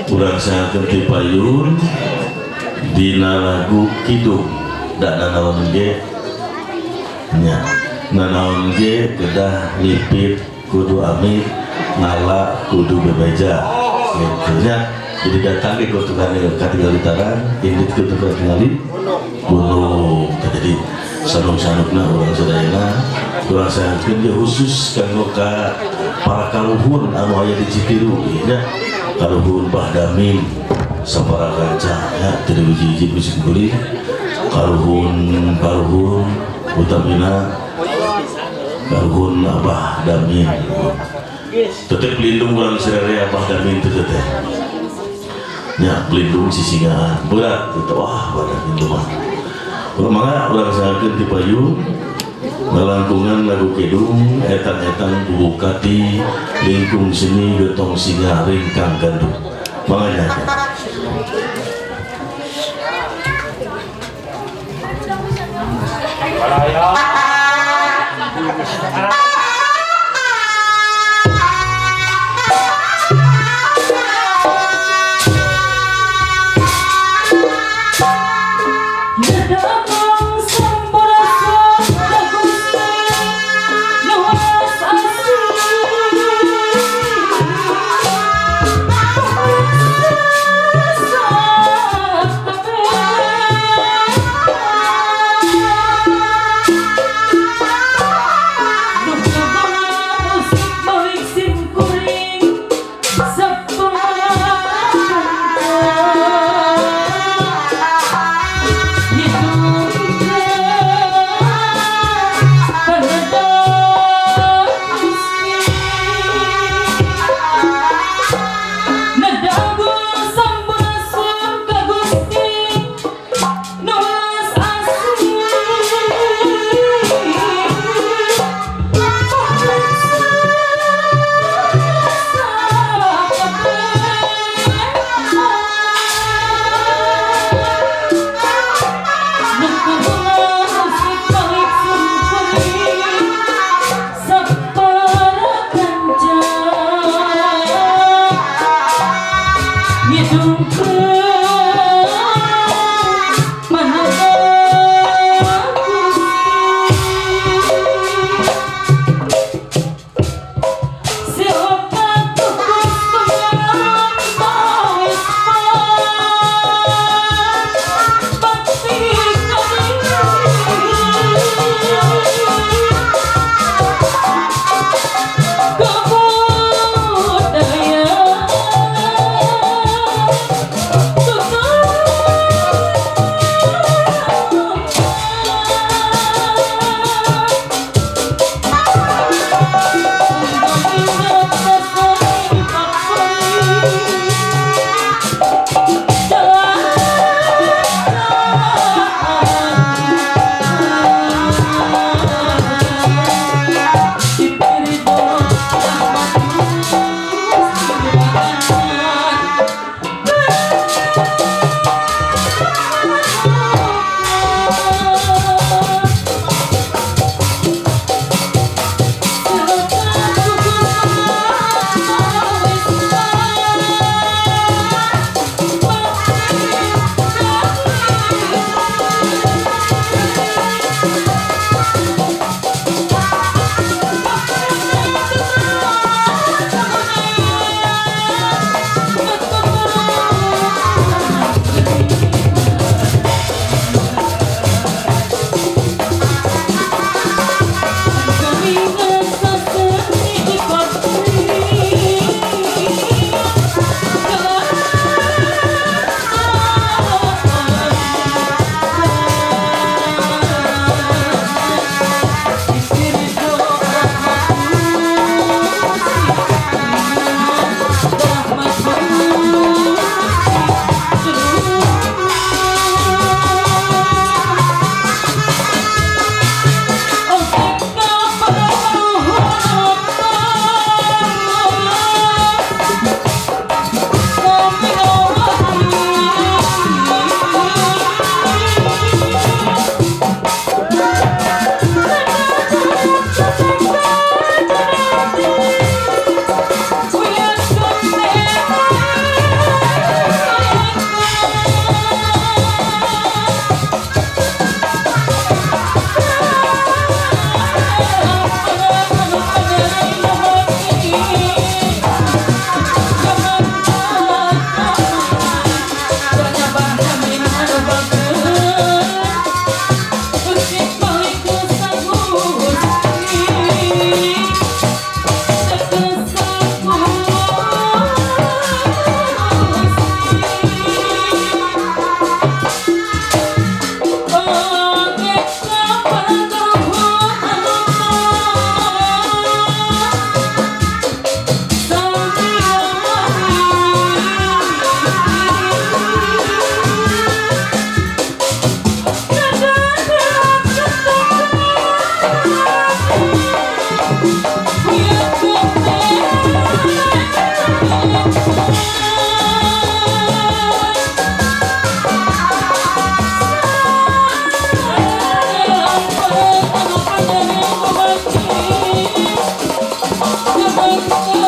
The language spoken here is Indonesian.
Urang sahakeun ti payun dina lagu kidung da nanaon ge nya nanaon ge kedah lipit kudu amit ngala kudu bebeja gitu nya. Jadi datang ke kutukan kategori taran ini kutukan tingali gunung. Jadi sanuk-sanukna urang sadayana urang sahakeun ge khusus kanggo ka para kaluhur anu aya di Citiru nya. Kaluhur Bahdamin sabaraha kanca ya teu hiji bisik kuring kaluhur utamina kaluhur Abah Damin tetep lindung urang serere Abah Damin teh teh nya pelindung sisingaan berat gitu. Wah badan itu mah urang mangga urang sahakeun ti payun ngelangkungan lagu kidung etan-etan bukati lingkung seni getong singa ringkang gandung makanya Thank you.